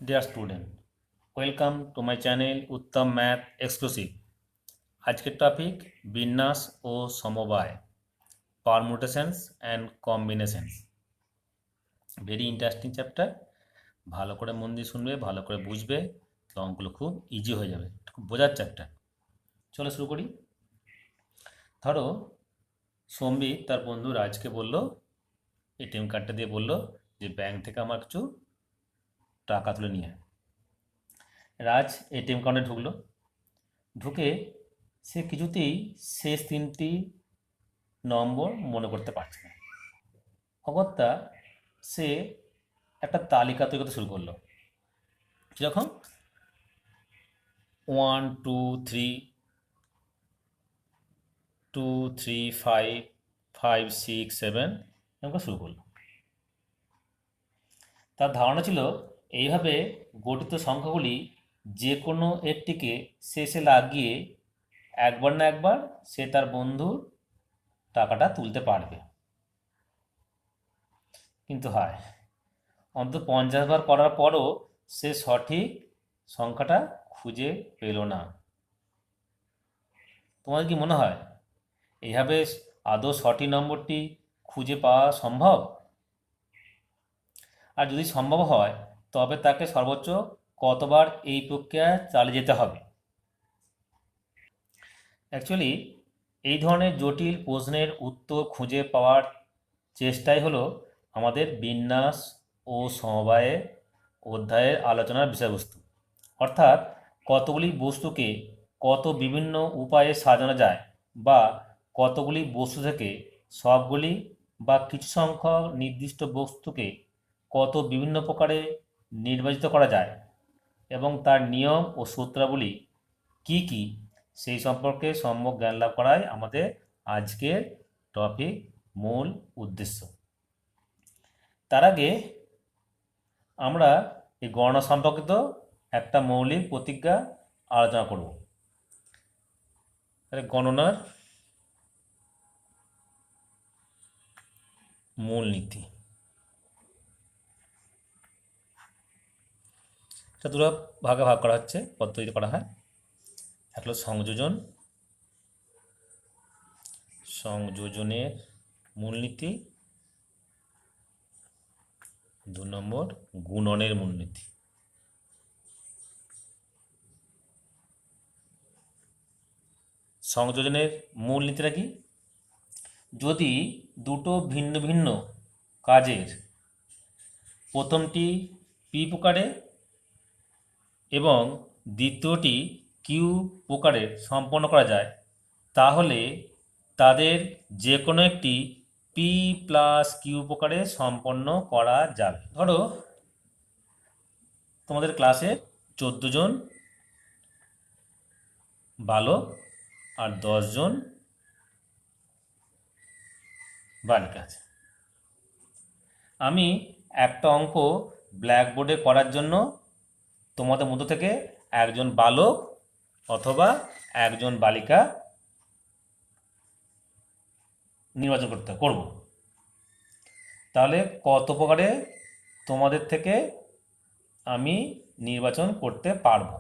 Deer student, welcome to my channel Uttam math exclusive. আজকের topic বিন্যাস ও সমবায়, permutations and combinations. Very interesting chapter. ভালো করে মন দিয়ে শুনবে, ভালো করে বুঝবে, তো অঙ্কগুলো খুব ইজি হয়ে যাবে। খুব বোঝার চ্যাপ্টার। চলো শুরু করি। ধরো সম্বিত তার বন্ধু রাজকে বলল, এটিএম কার্ডটা দিয়ে বলল যে ব্যাংক থেকে আমার কিছু টাকা তুলে নিয়ে আয়। রাজ এটিএম কাউন্টে ঢুকলো। ঢুকে সে কিছুতেই শেষ তিনটি নম্বর মনে করতে পারছে না। অগত্যা সে একটা তালিকা তৈরি করতে শুরু করলো। যখন 1 2 3 2 3 5 5 6 7 এরকম শুরু করলো। তার ধারণা ছিল এইভাবে গঠিত সংখ্যাগুলি যে কোনো একটিকে শেষে লাগিয়ে একবার না একবার সে তার বন্ধুর টাকাটা তুলতে পারবে। কিন্তু হয়, অন্তত 50 বার করার পরও সে সঠিক সংখ্যাটা খুঁজে পেল না। তোমার কি মনে হয় এইভাবে আদৌ সঠিক নম্বরটি খুঁজে পাওয়া সম্ভব? আর যদি সম্ভব হয় তবে তাকে সর্বোচ্চ কতবার এই প্রক্রিয়া চালিয়ে যেতে হবে? অ্যাকচুয়ালি এই ধরনের জটিল প্রশ্নের উত্তর খুঁজে পাওয়ার চেষ্টাই হলো আমাদের বিন্যাস ও সমবায়ে অধ্যায়ের আলোচনার বিষয়বস্তু। অর্থাৎ কতগুলি বস্তুকে কত বিভিন্ন উপায়ে সাজানো যায়, বা কতগুলি বস্তু থেকে সবগুলি বা কিছু সংখ্যক নির্দিষ্ট বস্তুকে কত বিভিন্ন প্রকারে নির্বাচিত করা যায়, এবং তার নিয়ম ও সূত্রাবলী কি কি, সেই সম্পর্কে সম্যক জ্ঞান লাভ করাই আমাদের আজকের টপিক মূল উদ্দেশ্য। তার আগে আমরা এই গণনা সম্পর্কিত একটা মৌলিক প্রতিজ্ঞা আলোচনা করব। গণনার মূলনীতি। এটা দুটো ভাগে ভাগ করা হচ্ছে, পদ্ধতিতে করা হয়। এক হলো সংযোজন, সংযোজনের মূলনীতি। 2 নম্বর গুণনের মূলনীতি। সংযোজনের মূলনীতিটা কি? যদি দুটো ভিন্ন ভিন্ন কাজের প্রথমটি পি প্রকারে এবং দ্বিতীয়টি কিউ প্রকারে সম্পন্ন করা যায়, তাহলে তাদের যে কোনো একটি পি প্লাস কিউ প্রকারে সম্পন্ন করা যাবে। ধরো তোমাদের ক্লাসে 14 জন বালক আর 10 জন বালিকা আছে। আমি একটা অঙ্ক ব্ল্যাকবোর্ডে করার জন্য তোমাদের মধ্য থেকে একজন বালক অথবা একজন বালিকা নির্বাচন করব। তাহলে কত প্রকারে তোমাদের থেকে আমি নির্বাচন করতে পারব?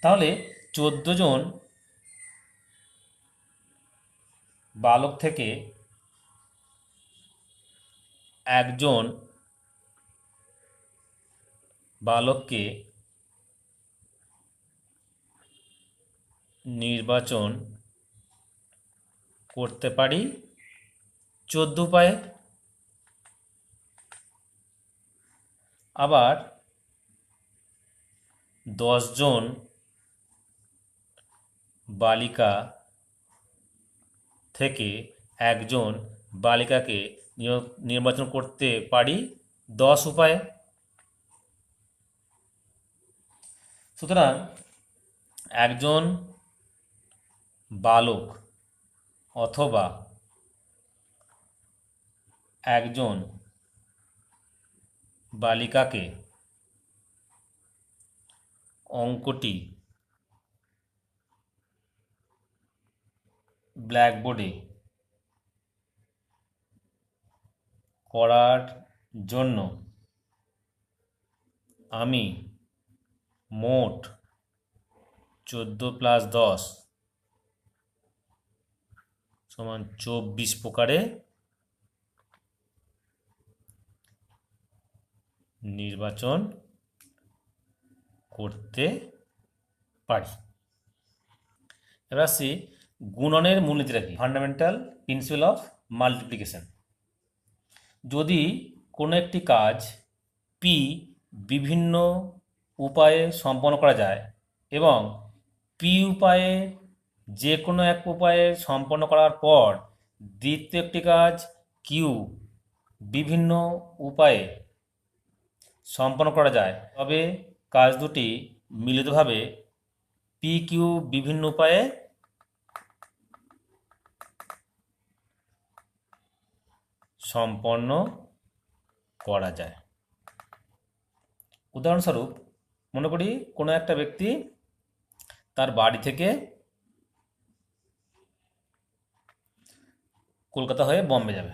তাহলে 14 জন বালক থেকে একজন বালককে নির্বাচন করতে পারি 14 উপায়ে। আবার 10 জন বালিকা থেকে একজন বালিকাকে নির্বাচন করতে পারি 10 উপায়ে। সুতরাং একজন বালক অথবা একজন বালিকাকে অঙ্কটি ব্ল্যাকবোর্ডে করার জন্য আমি মোট 14 + 10 সমান 24 প্রকারে নির্বাচন করতে পারি। এবার আসছি গুণনের মূলনীতিটা কি, ফান্ডামেন্টাল প্রিন্সিপাল অফ মাল্টিপ্লিকেশন। যদি কোনো একটি কাজ পি বিভিন্ন উপায়ে সম্পন্ন করা যায় এবং পি উপায়ে যে কোনো এক উপায়ে সম্পন্ন করার পর দ্বিতীয় একটি কাজ কিউ বিভিন্ন উপায়ে সম্পন্ন করা যায়, তবে কাজ দুটি মিলিতভাবে পি কিউ বিভিন্ন উপায়ে সম্পন্ন করা যায়। উদাহরণস্বরূপ মনে করি কোনো একটা ব্যক্তি তার বাড়ি থেকে কলকাতা হয়ে বম্বে যাবে।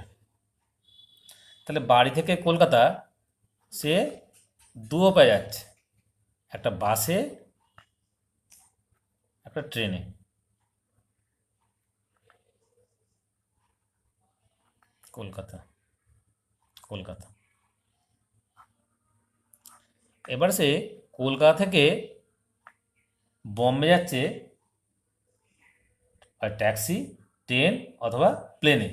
তাহলে বাড়ি থেকে কলকাতা সে দু উপায়ে যাচ্ছে, একটা বাসে একটা ট্রেনে। কলকাতা কলকাতা এবার সে কলকাতা থেকে বম্বে যাচ্ছে আর ট্যাক্সি, ট্রেন অথবা প্লেনে।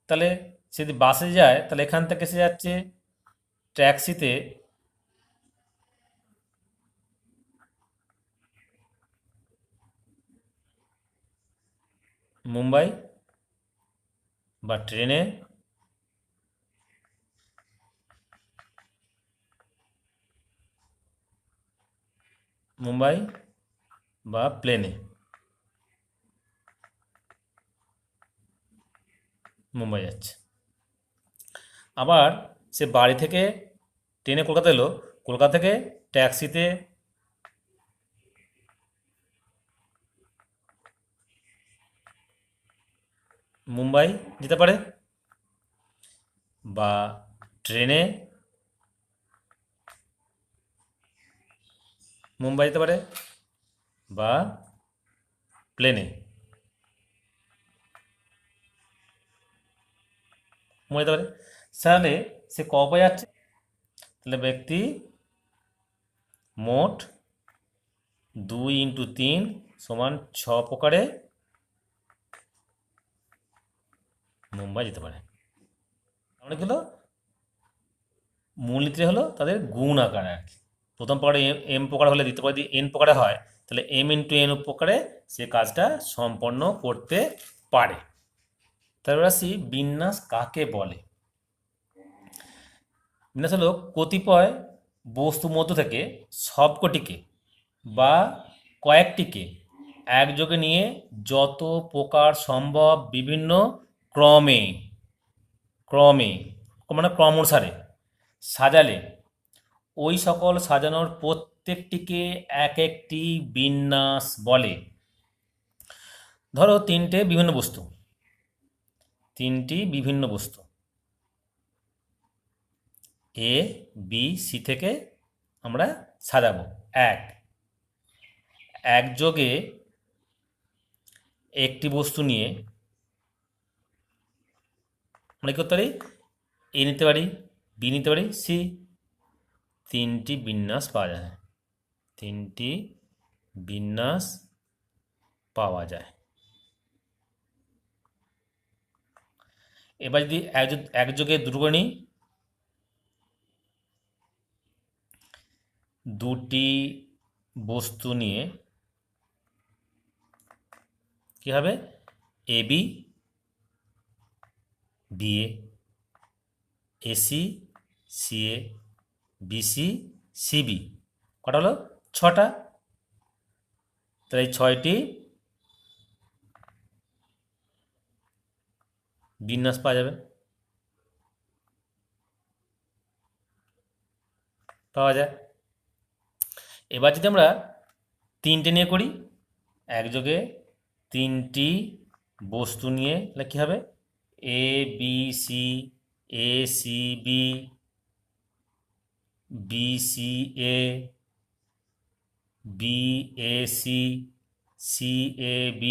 তাহলে সে যদি বাসে যায় তাহলে এখান থেকে সে যাচ্ছে ট্যাক্সিতে মুম্বাই বা ট্রেনে মুম্বাই বা প্লেনে মুম্বাই যাচ্ছে। আবার সে বাড়ি থেকে ট্রেনে কলকাতা এলো, কলকাতা থেকে ট্যাক্সিতে মুম্বাই যেতে পারে বা ট্রেনে মুম্বাই যেতে পারে বা প্লেনে মুম্বাই যেতে পারে। তাহলে সে ক উপায়ে যাচ্ছে? তাহলে ব্যক্তি মোট 2 × 3 = 6 প্রকারে মুম্বাই যেতে পারে। মানে কি হলো, মূলনীতি হলো তাদের গুণ আকারে আর কি। প্রথম প্রকারে এম প্রকার হলে দ্বিতীয় প্রকারে যদি এন প্রকারে হয় তাহলে এম × এন প্রকারে সে কাজটা সম্পন্ন করতে পারে। তারপর আসি বিন্যাস কাকে বলে। বিন্যাস হলো কতিপয় বস্তু মধ্য থেকে সবকটিকে বা কয়েকটিকে একযোগে নিয়ে যত প্রকার সম্ভব বিভিন্ন ক্রমে ক্রমে মানে ক্রম অনুসারে সাজালে ওই সকল সাজানোর প্রত্যেকটিকে এক একটি বিন্যাস বলে। ধরো তিনটি বিভিন্ন বস্তু এ বি সি থেকে আমরা সাজাবো। একযোগে একটি বস্তু নিয়ে আমরা কী করতে পারি, এ নিতে পারি, বি নিতে পারি, সি। তিনটি বিন্যাস পাওয়া যায়। এবার যদি একযোগে দুটো নিই, দুটি বস্তু নিয়ে কি হবে, A B B A, A C C A, B C C B. কটা হলো? 6টা। তাহলে এই 6টি বিন্যাস পাওয়া যায়। এবার যদি আমরা তিনটে নিয়ে করি, একযোগে তিনটি বস্তু নিয়ে, তাহলে কী হবে, A B C, A C B, BCA, BAC, CAB,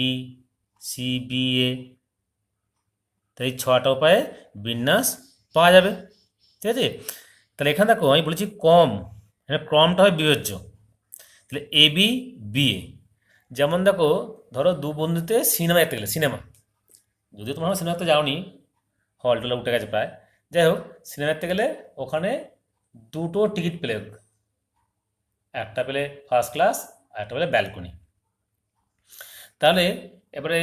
CBA। তো এই 6টা উপায়ে বিন্যাস পাওয়া যাবে, ঠিক আছে। তাহলে এখানে দেখো আমি বলেছি কম, এখানে ক্রমটা হয় বিবেচ্য। তাহলে AB, BA। যেমন দেখো, ধরো দু বন্ধুতে সিনেমা দেখতে গেলে, সিনেমা, যদিও তোমরা সিনেমা দেখতে যাওনি, হল টলে উঠে গেছে প্রায়, যাই হোক, সিনেমা দেখতে গেলে ওখানে দুটো টিকিট পেলে, একটা পেলে ফার্স্ট ক্লাস আর একটা পেলে ব্যালকনি। তাহলে এবারে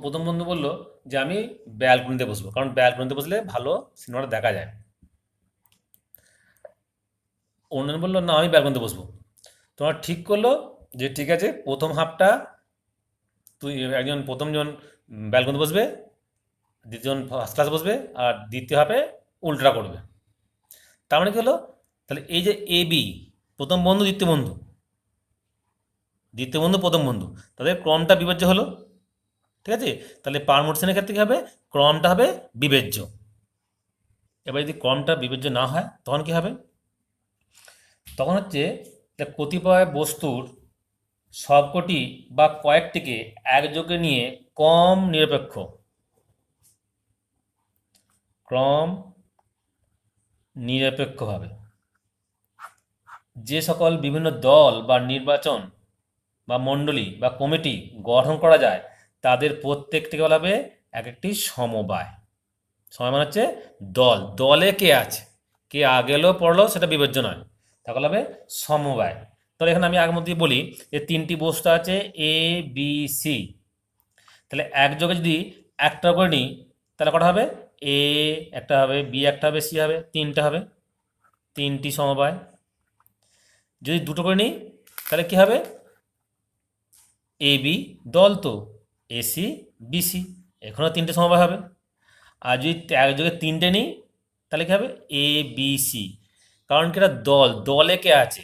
প্রথম বন্ধু বললো যে আমি ব্যালকনিতে বসবো, কারণ ব্যালকনিতে বসলে ভালো সিনেমাটা দেখা যায়। অন্যজন বললো না আমি ব্যালকনিতে বসবো। তোমার ঠিক করলো যে ঠিক আছে, প্রথম হাফটা তুই একজন প্রথমজন ব্যালকনিতে বসবে, দ্বিতীয়জন ফার্স্ট ক্লাস বসবে, আর দ্বিতীয় হাফে উল্টা করবে। তার মানে কি হলো, তাহলে এই যে AB, প্রথম বন্ধু দ্বিতীয় বন্ধু, দ্বিতীয় বন্ধু প্রথম বন্ধু, তাদের ক্রমটা বিবেচ্য হলো, ঠিক আছে। তাহলে পারমুটেশনের ক্ষেত্রে কী হবে, ক্রমটা হবে বিবেচ্য। এবার যদি ক্রমটা বিবেচ্য না হয় তখন কি হবে, তখন হচ্ছে কতিপয় বস্তুর সবকটি বা কয়েকটিকে একযোগে নিয়ে ক্রম নিরপেক্ষ, ক্রম নিরপেক্ষভাবে যে সকল বিভিন্ন দল বা নির্বাচন বা মণ্ডলী বা কমিটি গঠন করা যায়, তাদের প্রত্যেকটিকে বলা হবে এক একটি সমবায়। সমবায় মানে হচ্ছে দল, দলে কে আছে, কে আগেলো পড়লো সেটা বিবেচ্য নয়, তাকে বলা হবে সমবায়। তাহলে এখানে আমি আগের মধ্যে বলি যে 3টি বস্তু আছে ABC, তাহলে একযোগে যদি একটা করে নিই তাহলে কটা হবে, A একটা হবে, B একটা হবে, C হবে, 3টা হবে, 3টি সমবায়। যদি দুটো করে নিই তাহলে কি হবে, AB দল তো, AC BC, এখানেও 3টে সমবায় হবে। আর যদি একযোগে 3টে নিই তাহলে কি হবে, ABC, কারণ কি এটা দল, দলে কে আছে,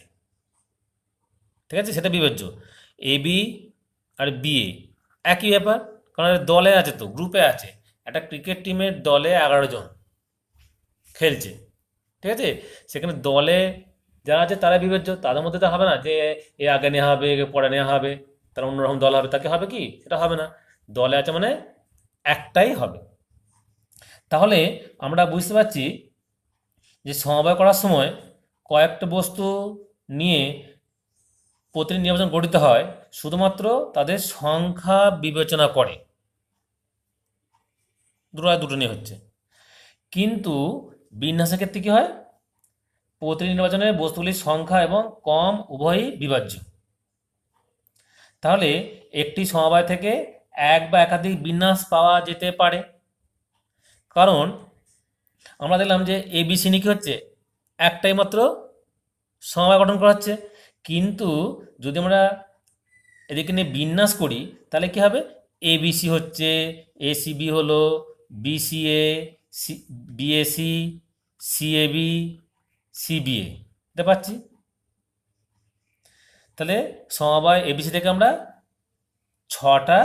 ঠিক আছে, সেটা বিবেচ্য। AB আর BA একই ব্যাপার, কারণ এটা দলে আছে তো, গ্রুপে আছে। একটা ক্রিকেট টিমের দলে 11 জন খেলছে, ঠিক আছে, সেখানে দলে যারা আছে তারা বিবেচ্য, তাদের মধ্যে তো হবে না যে এ আগে নেওয়া হবে, একে পরে নেওয়া হবে, তারা অন্যরকম দল হবে, তাকে হবে কি, সেটা হবে না। দলে আছে মানে একটাই হবে। তাহলে আমরা বুঝতে পারছি যে সমবায় করার সময় কয়েকটা বস্তু নিয়ে প্রতিটি নির্বাচন গঠিত হয় শুধুমাত্র তাদের সংখ্যা বিবেচনা করে, দুটো নিয়ে হচ্ছে। কিন্তু বিন্যাসের ক্ষেত্রে কী হয়, প্রতিটি নির্বাচনে বস্তুগুলির সংখ্যা এবং কম উভয়ই বিভাজ্য। তাহলে একটি সমবায় থেকে এক বা একাধিক বিন্যাস পাওয়া যেতে পারে, কারণ আমরা দেখলাম যে ABC নিয়ে কী হচ্ছে, একটাই মাত্র সমবায় গঠন করা হচ্ছে। কিন্তু যদি আমরা এদিকে নিয়ে বিন্যাস করি তাহলে কী হবে, ABC হচ্ছে, ACB হলো, BCA, BAC, CAB, CBA, এটা পাচ্ছি। তাহলে সমবায় ABC থেকে আমরা 6টা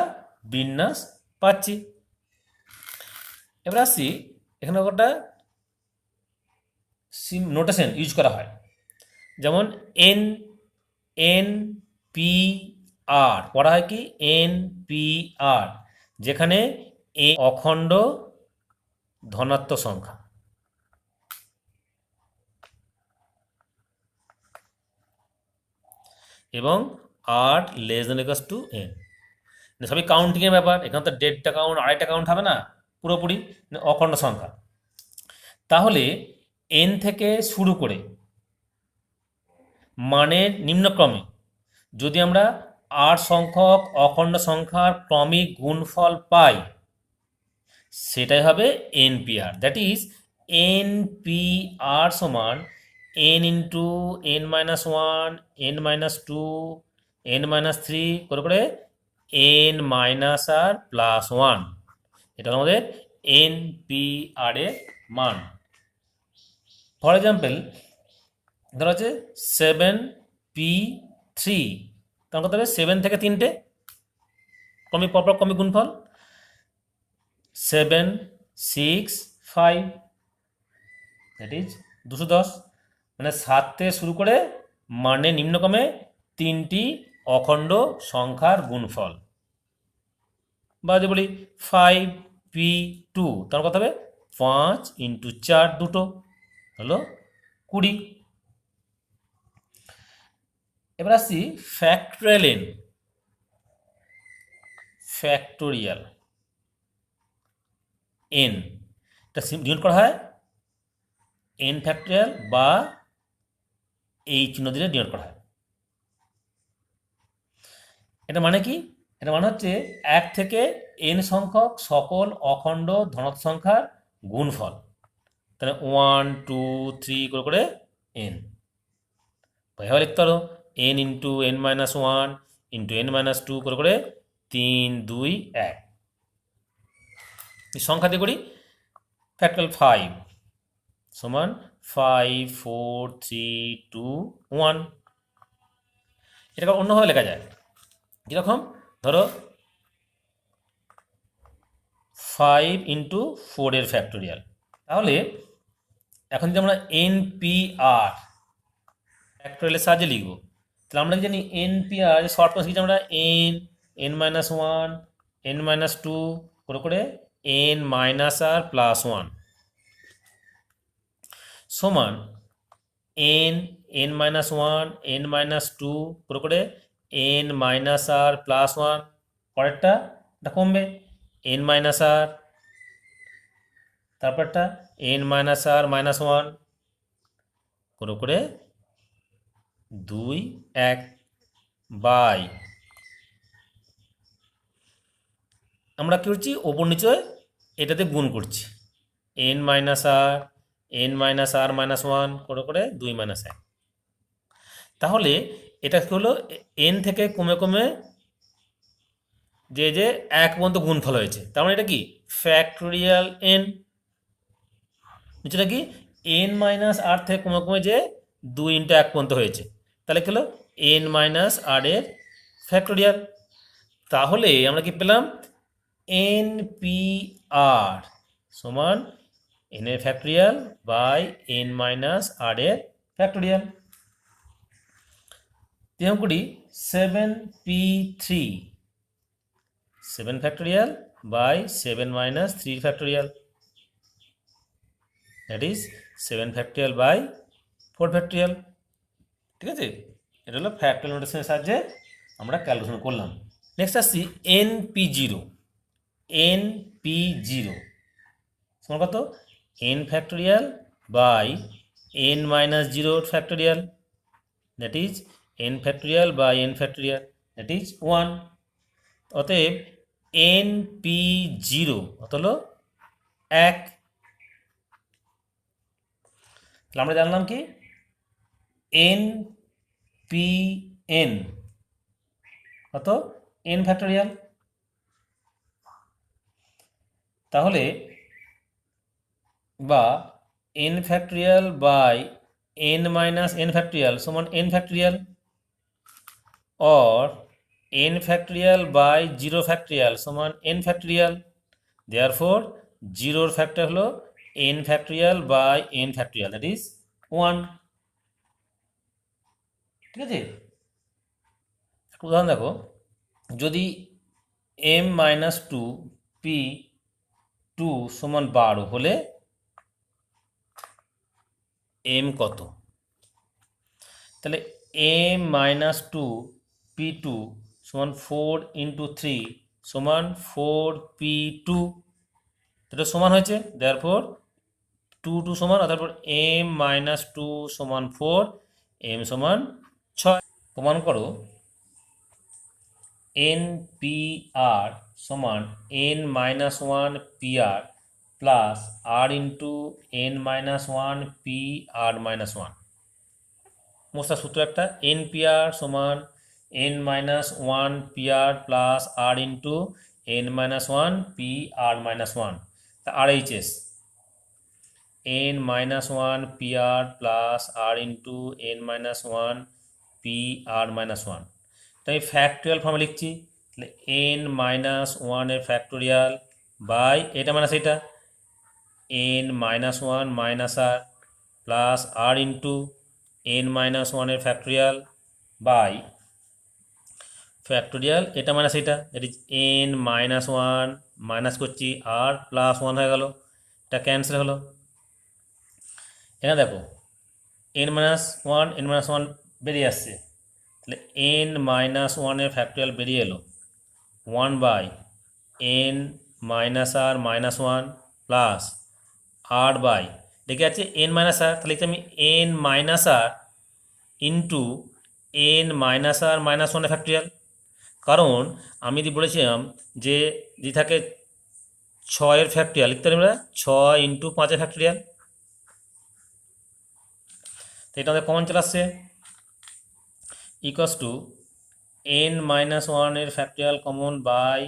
বিন্যাস পাচ্ছি। এবার আসছি, এখানে একটা নোটেশন ইউজ করা হয়, যেমন NPR পড়া হয় কি, NPR, যেখানে এ অখণ্ড ধনাত্মক সংখ্যা এবং R n, সবই কাউন্টিংয়ের ব্যাপার। এখানে তো 1.5টা কাউন্ট 2.5টা কাউন্ট হবে না, পুরোপুরি অখণ্ড সংখ্যা। তাহলে N থেকে শুরু করে মানের নিম্নক্রমে যদি আমরা 8 সংখ্যক অখণ্ড সংখ্যার ক্রমিক গুণফল পাই, সেটাই হবে NPR। দ্যাট ইজ NPR সমান n into n-1, n-2, n-3 করে n-r+1, এটা আমাদের NPR এর মান। ফর এক্সাম্পল ধরা হচ্ছে 7P3, তখন কত হবে, 7 থেকে 3টে ক্রমিক পরপর ক্রমিক গুণফল 7, 6, 5, দ্যাট ইজ 210 মানে 7 থেকে শুরু করে মানে নিম্নক্রমে 3টি অখণ্ড সংখ্যার গুণফল, বা যদি বলি 5p2 তার কথা হবে 5 × 4 দুটো হলো 20। এবার আসছি ফ্যাক্টরিয়াল এন, ফ্যাক্টোরিয়াল এন এটা ডিনোট করা হয় এন ফ্যাক্টরিয়াল বা এই চিহ্ন দিলে ডিনোট করা হয়। এটা মানে কি? এটা মানে হচ্ছে 1 থেকে n সংখ্যক সকল অখণ্ড ধনাত্মক সংখ্যার গুণফল। তাহলে 1 2 3 করে করে n, এভাবে লিখতে পারো n × n-1 × n-2 করে করে 3 2 1। সংখ্যা দিয়ে করি ফ্যাক্টরিয়াল 5 সমান 5 4 3 2 1। এটাকে অন্যভাবে লেখা যায়, যেরকম ধরো 5 × 4 এর ফ্যাক্টোরিয়াল। তাহলে এখন যদি আমরা NPR ফ্যাক্টোরিয়ালের সাহায্যে লিখব, তাহলে আমরা জানি NPR শর্ট ফর্ম শিখছি আমরা n-1 n-2 করে করে n-r + 1 সমান n-1 n-2 করে করে n-r + 1। পরেরটা এটা কমবে n-r, তারপরটা n-r - 1 করে করে 2 1 বাই আমরা কী করছি ওপর নিচে এটাতে গুণ করছি n-r n-r - 1 করে করে 2 - 1। তাহলে এটা কী হলো n থেকে কমে কমে যে যে 1 পর্যন্ত গুণফল হয়েছে, তার মানে এটা কি ফ্যাক্টোরিয়াল n। নিচেটা কি n-r থেকে কমে কমে যে 2 × 1 পর্যন্ত হয়েছে, তাহলে কি হলো n-r এর ফ্যাক্টোরিয়াল। তাহলে আমরা কি পেলাম NPR সমান n এর ফ্যাক্টোরিয়াল বাই n-r এর ফ্যাক্টোরিয়াল। যেমন করি 7p3 7 factorial by 7 - 3 factorial, that is 7 factorial by 4 factorial. ঠিক আছে, এটা হলো ফ্যাক্টোরিয়াল নোটেশনের সাহায্যে আমরা ক্যালকুলেশন করলাম। নেক্সট আসছি NP0 NP0 সমান কত n factorial by n-0 factorial, that is n factorial by n factorial, that is 1। অতএব NP0 অত হলো 1। তাহলে আমরা জানলাম কি NPN কত n ফ্যাক্টোরিয়াল। তাহলে বা n factorial by n - n factorial সমান n factorial, or n factorial by 0 factorial সমান n ফ্যাক্টোরিয়াল। দেয়ারফোর 0 ফ্যাক্টর হলো n factorial by n factorial, that is 1। ঠিক আছে, একটা উদাহরণ দেখো, যদি m-2 p2 সমান 12 হলে m কত? তাহলে m-2 p2 সমান 4 × 3 সমান 4p2, এটা সমান হয়েছে, দেয়ারফোর 2 2 সমান, তারপর m-2 সমান 4 m সমান 6। প্রমাণ করো NPR সমান n-1 PR plus r × n-1 PR - 1। মোস্তার সূত্র একটা NPR সমান n-1 PR plus r × n-1 PR - 1, তা RHS n-1 PR plus r × n-1 PR - 1। তাই ফ্যাক্টোরিয়াল ফর্মে লিখছি, তাহলে n-1 এর ফ্যাক্টোরিয়াল বাই এটা মাইনাস এটা n-1 - r প্লাস আর ইন্টু এন মাইনাস ওয়ানের ফ্যাক্টোরিয়াল বাই ফ্যাক্টোরিয়াল এটা মাইনাস এটা, that is an minus one, minus করছি আর প্লাস ওয়ান হয়ে গেল, এটা ক্যান্সেল হলো। এখানে দেখো এন মাইনাস ওয়ান বেরিয়ে আসছে, তাহলে এন মাইনাস ওয়ানের ফ্যাক্টোরিয়াল বেরিয়ে এলো 1/n minus r minus one plus r by দেখে আছে এন মাইনাস আর, তাহলে আমি n minus r into n minus r minus ওয়ানের ফ্যাক্টোরিয়াল। কারণ আমি যদি বলেছিলাম যে যদি থাকে 6-এর ফ্যাক্টোরিয়াল লিখতে পারি আমরা 6 ইন্টু 5-এর ফ্যাক্টোরিয়াল, তো এটা আমাদের কমন চলে আসছে ইকুয়ালস টু এন মাইনাস ওয়ানের factorial common by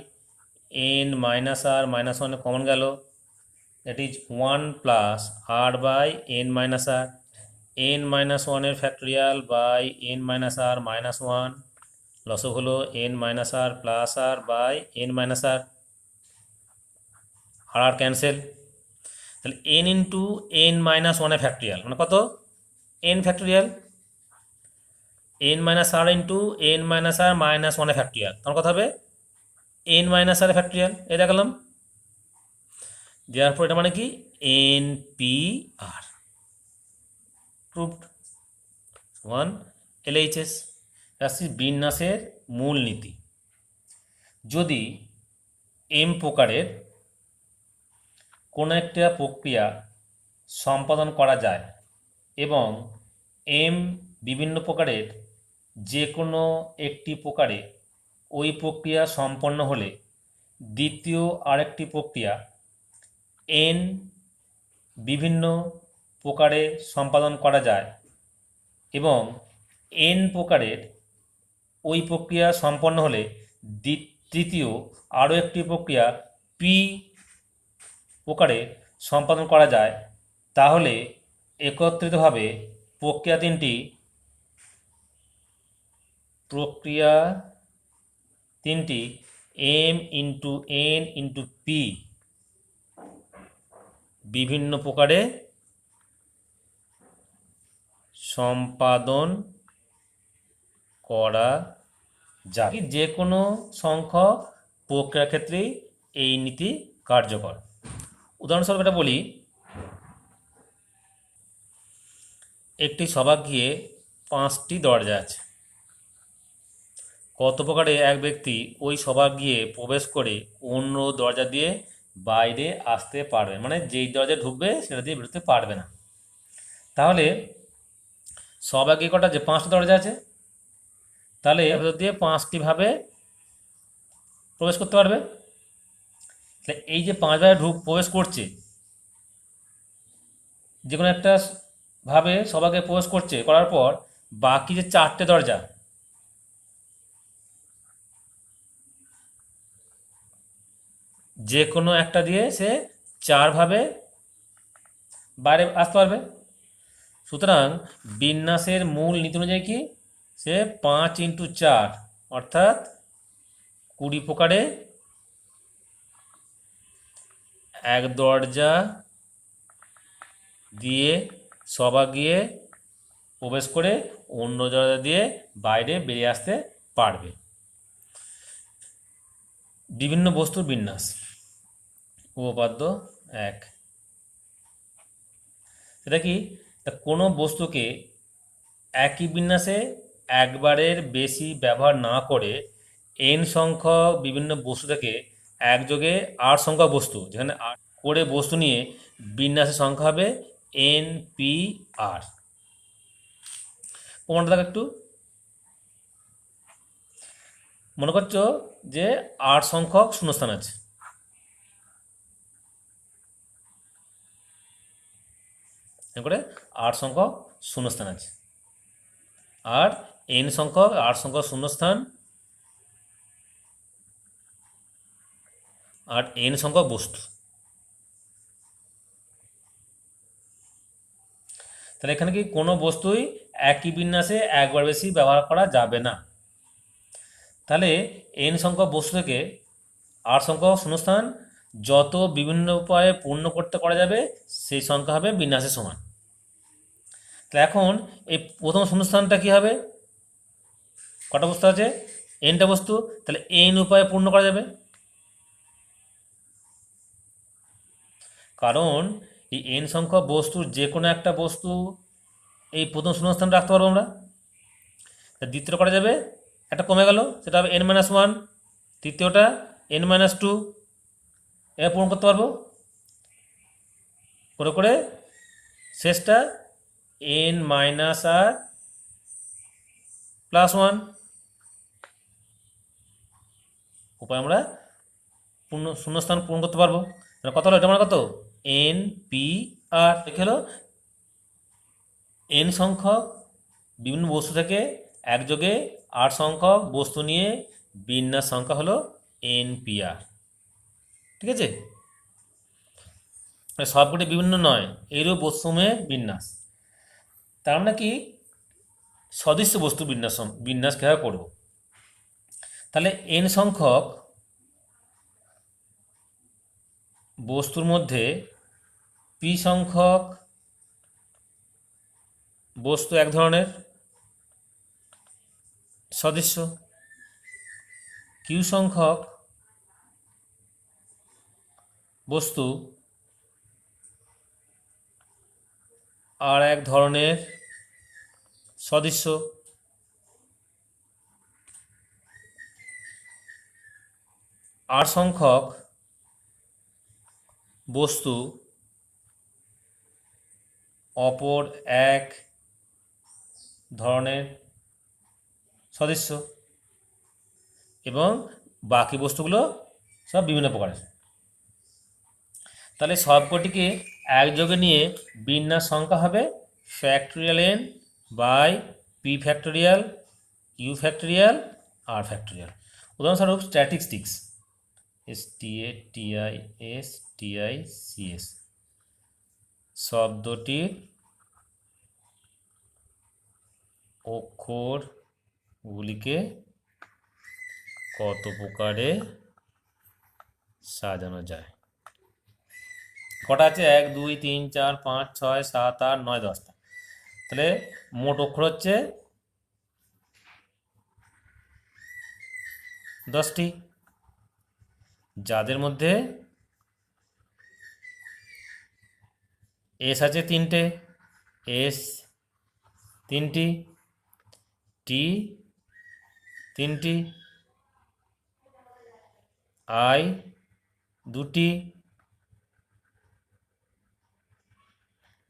n minus r minus ওয়ানে কমন গেল, that is 1 plus r by n minus r, n minus ওয়ানের factorial by n minus r minus one, লসক হলো n minus r plus r by n minus r, r cancel, তাহলে n into n minus ওয়ানের factorial মানে কত n factorial, n minus r into n minus r minus ওয়ানের factorial, তখন কত হবে এন মাইনাস আর ফ্যাক্টোরিয়াল, এই দেখালাম। দেওয়ার পর এটা মানে কি N P R proved one LHS. আসছি বিন্যাসের মূলনীতি। যদি এম প্রকারের কোনো একটা প্রক্রিয়া সম্পাদন করা যায় এবং এম বিভিন্ন প্রকারের যে কোনো একটি প্রকারে ওই প্রক্রিয়া সম্পন্ন হলে দ্বিতীয় আরেকটি প্রক্রিয়া এন বিভিন্ন প্রকারে সম্পাদন করা যায় এবং এন প্রকারের ওই প্রক্রিয়া সম্পন্ন হলে তৃতীয় আরও একটি প্রক্রিয়া পি প্রকারে সম্পাদন করা যায়, তাহলে একত্রিতভাবে প্রক্রিয়া তিনটি M into N into P বিভিন্ন প্রকারে সম্পাদন করা যায়। যে কোনো সংখ্যক প্রক্রিয়ার ক্ষেত্রেই এই নীতি কার্যকর। উদাহরণস্বরূপ এটা বলি, একটি সভাগৃহে 5টি দরজা আছে। কত প্রকারে এক ব্যক্তি ওই সভাগৃহে প্রবেশ করে অন্য দরজা দিয়ে বাইরে আসতে পারবে, মানে যেই দরজায় ঢুকবে সেটা দিয়ে বেরোতে পারবে না। তাহলে সভাগৃহে কটা যে 5টি দরজা আছে, তাহলে ভেতর দিয়ে 5টি ভাবে প্রবেশ করতে পারবে। তাহলে এই যে 5 ভাবে প্রবেশ করছে, যে কোনো একটা ভাবে সভাগৃহে প্রবেশ করছে, করার পর বাকি যে 4টে দরজা যে কোনো একটা দিয়ে সে 4 ভাবে বাইরে আসতে পারবে। সুতরাং বিন্যাসের মূল নীতি অনুযায়ী কি, সে 5 ইন্টু 4 অর্থাৎ 20 প্রকারে এক দরজা দিয়ে সভাগৃহে প্রবেশ করে অন্য দরজা দিয়ে বাইরে বেরিয়ে আসতে পারবে। বিভিন্ন বস্তুর বিন্যাস। উপপাদ্য 1, সেটা কি, কোনো বস্তুকে একই বিন্যাসে একবারের বেশি ব্যবহার না করে এন সংখ্যক বিভিন্ন বস্তু থেকে একযোগে আর সংখ্যক বস্তু, যেখানে করে বস্তু নিয়ে বিন্যাসের সংখ্যা হবে এন পি আর। প্রমাণটা দেখ একটু। মনে করছো যে 8 সংখ্যক শূন্যস্থান আছে, করে 8 সংখ্যক শূন্যস্থান আছে, আর এন সংখ্যক 8 সংখ্যক শূন্যস্থান আর এন সংখ্যক বস্তু। তাহলে এখানে কি কোনো বস্তুই একই বিন্যাসে একবার বেশি ব্যবহার করা যাবে না। তাহলে এন সংখ্যক বস্তু থেকে 8 সংখ্যক শূন্যস্থান যত বিভিন্ন উপায়ে পূর্ণ করা যাবে সেই সংখ্যা হবে বিন্যাসের সমান। তাহলে এখন এই প্রথম শূন্যস্থানটা কী হবে, কটা বস্তু আছে, এনটা বস্তু, তাহলে এন উপায়ে পূর্ণ করা যাবে, কারণ এই এন সংখ্যক বস্তুর যে কোনো একটা বস্তু এই প্রথম শূন্যস্থান রাখতে পারবো আমরা। দ্বিতীয়টা করা যাবে, একটা কমে গেল, সেটা হবে n-1, তৃতীয়টা n-2, এটা পূরণ করতে পারবো করে করে, শেষটা n-r+1 উপায় আমরা শূন্যস্থান পূরণ করতে পারবো। তাহলে কত হলো, এটা মানে কত, n-p-r, দেখে হলো n সংখ্যক বিভিন্ন বস্তু থেকে একযোগে r সংখ্যক বস্তু নিয়ে বিন্যাস সংখ্যা হলো n-p-r। ঠিক আছে, সবকটি বিভিন্ন নয়, এইরূপ বস্তুসমূহের বিন্যাস। তার আমরা কি সদৃশ্য বস্তু বিন্যাস কীভাবে করব, তাহলে n সংখ্যক বস্তুর মধ্যে p সংখ্যক বস্তু এক ধরনের সদৃশ্য, q সংখ্যক বস্তু আর এক ধরনের সদৃশ্য, r সংখ্যক বস্তু অপর এক ধরনের সদৃশ্য, এবং বাকি বস্তুগুলো সব বিভিন্ন প্রকারের। তাহলে সবকটিকে একযোগে নিয়ে বিন্যাস সংখ্যা হবে factorial n by P factorial U factorial R factorial. উদাহরণস্বরূপ স্ট্যাটিস্টিক্স, STATISTICS শব্দটির অক্ষরগুলিকে কত প্রকারে সাজানো যায়, কটা আছে, 1 2 3 4 5 6 7 8 9 10টা। তাহলে মোট অক্ষর হচ্ছে 10টি, যাদের মধ্যে এস আছে 3টে, এস 3টি, টি 3টি, আই 2টি,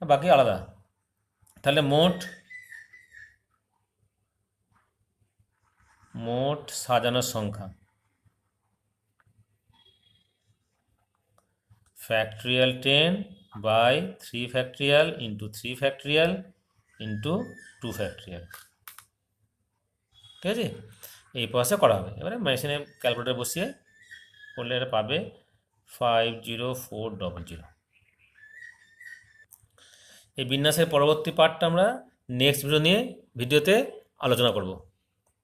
বাকি আলাদা। তাহলে মোট সাজানোর সংখ্যা factorial 10 by 3 factorial into 3 factorial into 2 factorial. ঠিক আছে, এই প্রসেসে করা হবে। এবারে মেশিনে ক্যালকুলেটর বসিয়ে করলে এটা পাবে 50400। এই বিন্যাসের পরবর্তী পার্টটা আমরা নেক্সট ভিডিওতে আলোচনা করব।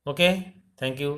ওকে, থ্যাংক ইউ।